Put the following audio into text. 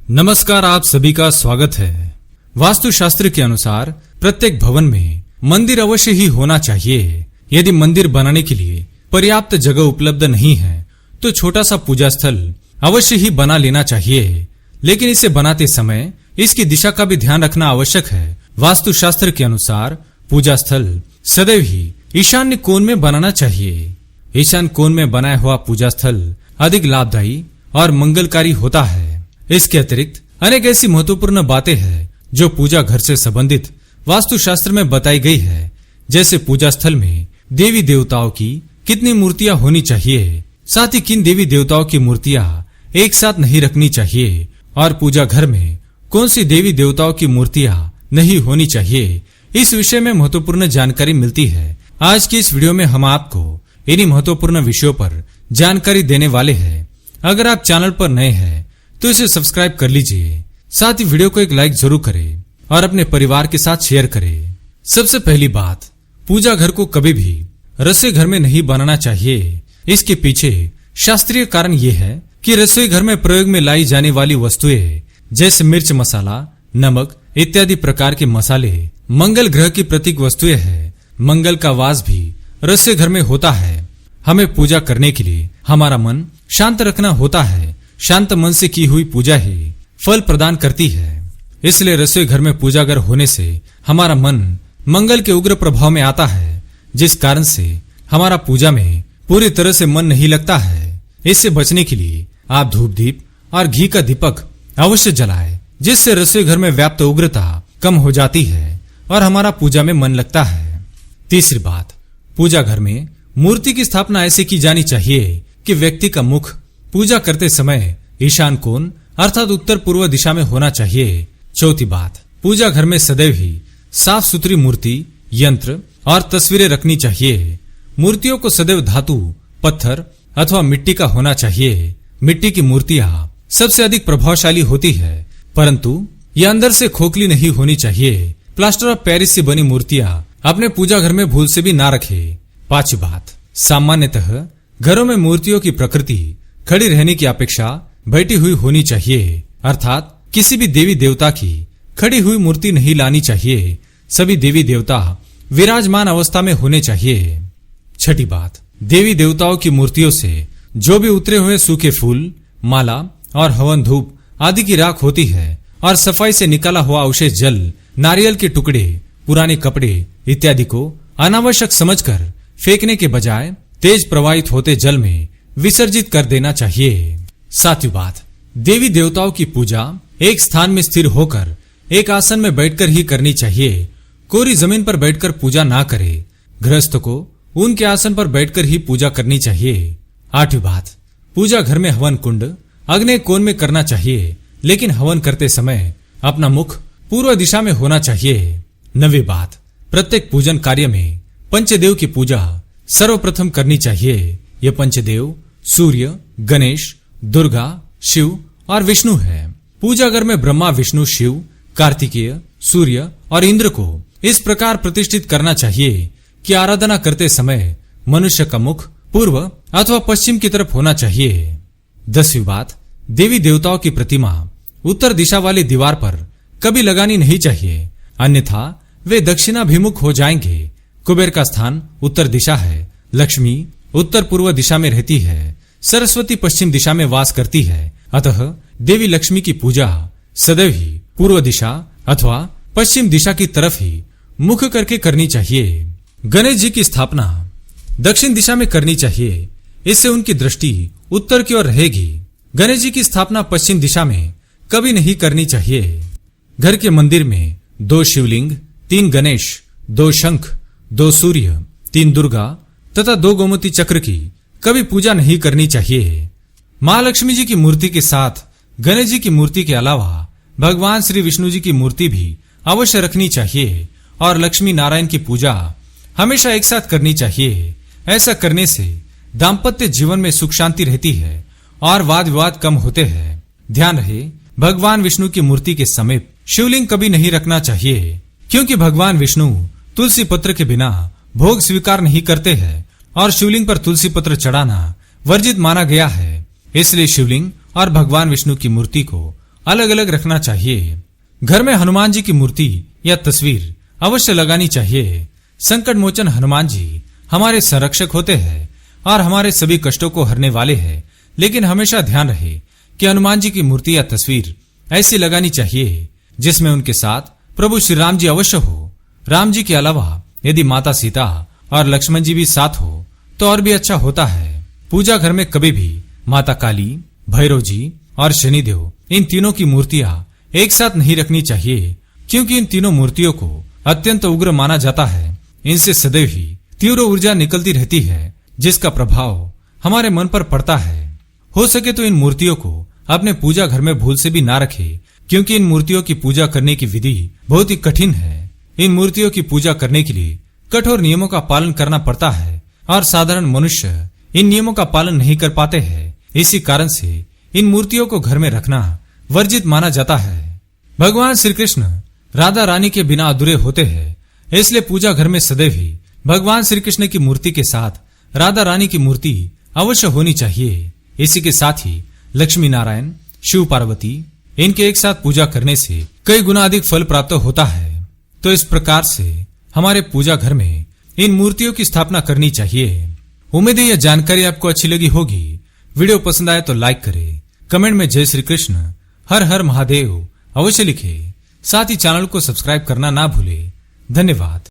नमस्कार, आप सभी का स्वागत है। वास्तुशास्त्र के अनुसार प्रत्येक भवन में मंदिर अवश्य ही होना चाहिए। यदि मंदिर बनाने के लिए पर्याप्त जगह उपलब्ध नहीं है तो छोटा सा पूजा स्थल अवश्य ही बना लेना चाहिए, लेकिन इसे बनाते समय इसकी दिशा का भी ध्यान रखना आवश्यक है। वास्तुशास्त्र के अनुसार पूजा स्थल सदैव ही ईशान्य कोण में बनाना चाहिए। ईशान कोण में बनाया हुआ पूजा स्थल अधिक लाभदायी और मंगलकारी होता है। इसके अतिरिक्त अनेक ऐसी महत्वपूर्ण बातें हैं जो पूजा घर से संबंधित वास्तुशास्त्र में बताई गई है, जैसे पूजा स्थल में देवी देवताओं की कितनी मूर्तियां होनी चाहिए, साथ ही किन देवी देवताओं की मूर्तियां एक साथ नहीं रखनी चाहिए और पूजा घर में कौन सी देवी देवताओं की मूर्तियां नहीं होनी चाहिए। इस विषय में महत्वपूर्ण जानकारी मिलती है। आज की इस वीडियो में हम आपको इन्हीं महत्वपूर्ण विषयों पर जानकारी देने वाले हैं। अगर आप चैनल पर नए हैं तो इसे सब्सक्राइब कर लीजिए, साथ ही वीडियो को एक लाइक जरूर करें और अपने परिवार के साथ शेयर करें। सबसे पहली बात, पूजा घर को कभी भी रसोई घर में नहीं बनाना चाहिए। इसके पीछे शास्त्रीय कारण यह है कि रसोई घर में प्रयोग में लाई जाने वाली वस्तुएं जैसे मिर्च मसाला, नमक इत्यादि प्रकार के मसाले मंगल ग्रह की प्रतीक वस्तुएं हैं। मंगल का वास भी रसोई घर में होता है। हमें पूजा करने के लिए हमारा मन शांत रखना होता है। शांत मन से की हुई पूजा ही फल प्रदान करती है। इसलिए रसोई घर में पूजा घर होने से हमारा मन मंगल के उग्र प्रभाव में आता है, जिस कारण से हमारा पूजा में पूरी तरह से मन नहीं लगता है। इससे बचने के लिए आप धूप दीप और घी का दीपक अवश्य जलाएं, जिससे रसोई घर में व्याप्त उग्रता कम हो जाती है और हमारा पूजा में मन लगता है। तीसरी बात, पूजा घर में मूर्ति की स्थापना ऐसे की जानी चाहिए कि व्यक्ति का मुख पूजा करते समय ईशान कोण अर्थात उत्तर पूर्व दिशा में होना चाहिए। चौथी बात, पूजा घर में सदैव ही साफ सुथरी मूर्ति, यंत्र और तस्वीरें रखनी चाहिए। मूर्तियों को सदैव धातु, पत्थर अथवा मिट्टी का होना चाहिए। मिट्टी की मूर्तियां सबसे अधिक प्रभावशाली होती है, परंतु यह अंदर से खोखली नहीं होनी चाहिए। प्लास्टर ऑफ पेरिस से बनी मूर्तियां अपने पूजा घर में भूल से भी ना रखे। पांचवी बात, सामान्यतः घरों में मूर्तियों की प्रकृति खड़ी रहने की अपेक्षा बैठी हुई होनी चाहिए, अर्थात किसी भी देवी देवता की खड़ी हुई मूर्ति नहीं लानी चाहिए। सभी देवी देवता विराजमान अवस्था में होने चाहिए। छठी बात, देवी देवताओं की मूर्तियों से जो भी उतरे हुए सूखे फूल, माला और हवन धूप आदि की राख होती है और सफाई से निकाला हुआ अवशेष जल, नारियल के टुकड़े, पुराने कपड़े इत्यादि को अनावश्यक समझकर फेंकने के बजाय तेज प्रवाहित होते जल में विसर्जित कर देना चाहिए। सातवीं बात, देवी देवताओं की पूजा एक स्थान में स्थिर होकर एक आसन में बैठकर ही करनी चाहिए। कोरी जमीन पर बैठकर पूजा ना करे। गृहस्थ को उनके आसन पर बैठकर ही पूजा करनी चाहिए। आठवीं बात, पूजा घर में हवन कुंड अग्नि कोण में करना चाहिए, लेकिन हवन करते समय अपना मुख पूर्व दिशा में होना चाहिए। नवीं बात, प्रत्येक पूजन कार्य में पंचदेव की पूजा सर्वप्रथम करनी चाहिए। ये पंचदेव सूर्य, गणेश, दुर्गा, शिव और विष्णु है। पूजा घर में ब्रह्मा, विष्णु, शिव, कार्तिकेय, सूर्य और इंद्र को इस प्रकार प्रतिष्ठित करना चाहिए कि आराधना करते समय मनुष्य का मुख पूर्व अथवा पश्चिम की तरफ होना चाहिए। 10वीं बात, देवी देवताओं की प्रतिमा उत्तर दिशा वाली दीवार पर कभी लगानी नहीं चाहिए, अन्यथा वे दक्षिणाभिमुख हो जाएंगे। कुबेर का स्थान उत्तर दिशा है। लक्ष्मी उत्तर पूर्व दिशा में रहती है। सरस्वती पश्चिम दिशा में वास करती है। अतः देवी लक्ष्मी की पूजा सदैव ही पूर्व दिशा अथवा पश्चिम दिशा की तरफ ही मुख करके करनी चाहिए। गणेश जी की स्थापना दक्षिण दिशा में करनी चाहिए, इससे उनकी दृष्टि उत्तर की ओर रहेगी। गणेश जी की स्थापना पश्चिम दिशा में कभी नहीं करनी चाहिए। घर के मंदिर में 2 शिवलिंग, 3 गणेश, 2 शंख, 2 सूर्य, 3 दुर्गा तथा 2 गोमती चक्र की कभी पूजा नहीं करनी चाहिए। महालक्ष्मी जी की मूर्ति के साथ गणेश जी की मूर्ति के अलावा भगवान श्री विष्णु जी की मूर्ति भी अवश्य रखनी चाहिए और लक्ष्मी नारायण की पूजा हमेशा एक साथ करनी चाहिए। ऐसा करने से दाम्पत्य जीवन में सुख शांति रहती है और वाद विवाद कम होते हैं। ध्यान रहे, भगवान विष्णु की मूर्ति के समीप शिवलिंग कभी नहीं रखना चाहिए, क्योंकि भगवान विष्णु तुलसी पत्र के बिना भोग स्वीकार नहीं करते हैं और शिवलिंग पर तुलसी पत्र चढ़ाना वर्जित माना गया है। इसलिए शिवलिंग और भगवान विष्णु की मूर्ति को अलग अलग रखना चाहिए। घर में हनुमान जी की मूर्ति या तस्वीर अवश्य लगानी चाहिए। संकट मोचन हनुमान जी हमारे संरक्षक होते हैं और हमारे सभी कष्टों को हरने वाले हैं। लेकिन हमेशा ध्यान रहे कि हनुमान जी की मूर्ति या तस्वीर ऐसी लगानी चाहिए जिसमें उनके साथ प्रभु श्री राम जी अवश्य हो। राम जी के अलावा यदि माता सीता और लक्ष्मण जी भी साथ हो तो और भी अच्छा होता है। पूजा घर में कभी भी माता काली, भैरव जी और शनिदेव इन तीनों की मूर्तियां एक साथ नहीं रखनी चाहिए, क्योंकि इन तीनों मूर्तियों को अत्यंत उग्र माना जाता है। इनसे सदैव ही तीव्र ऊर्जा निकलती रहती है जिसका प्रभाव हमारे मन पर पड़ता है। हो सके तो इन मूर्तियों को अपने पूजा घर में भूल से भी ना रखे, क्योंकि इन मूर्तियों की पूजा करने की विधि बहुत ही कठिन है। इन मूर्तियों की पूजा करने के लिए कठोर नियमों का पालन करना पड़ता है और साधारण मनुष्य इन नियमों का पालन नहीं कर पाते हैं। इसी कारण से इन मूर्तियों को घर में रखना वर्जित माना जाता है। भगवान श्री कृष्ण राधा रानी के बिना अधूरे होते हैं, इसलिए पूजा घर में सदैव ही भगवान श्री कृष्ण की मूर्ति के साथ राधा रानी की मूर्ति अवश्य होनी चाहिए। इसी के साथ ही लक्ष्मी नारायण, शिव पार्वती इनके एक साथ पूजा करने से कई गुना अधिक फल प्राप्त होता है। तो इस प्रकार से हमारे पूजा घर में इन मूर्तियों की स्थापना करनी चाहिए। उम्मीद है यह जानकारी आपको अच्छी लगी होगी। वीडियो पसंद आए तो लाइक करें, कमेंट में जय श्री कृष्ण, हर हर महादेव अवश्य लिखें। साथ ही चैनल को सब्सक्राइब करना ना भूले। धन्यवाद।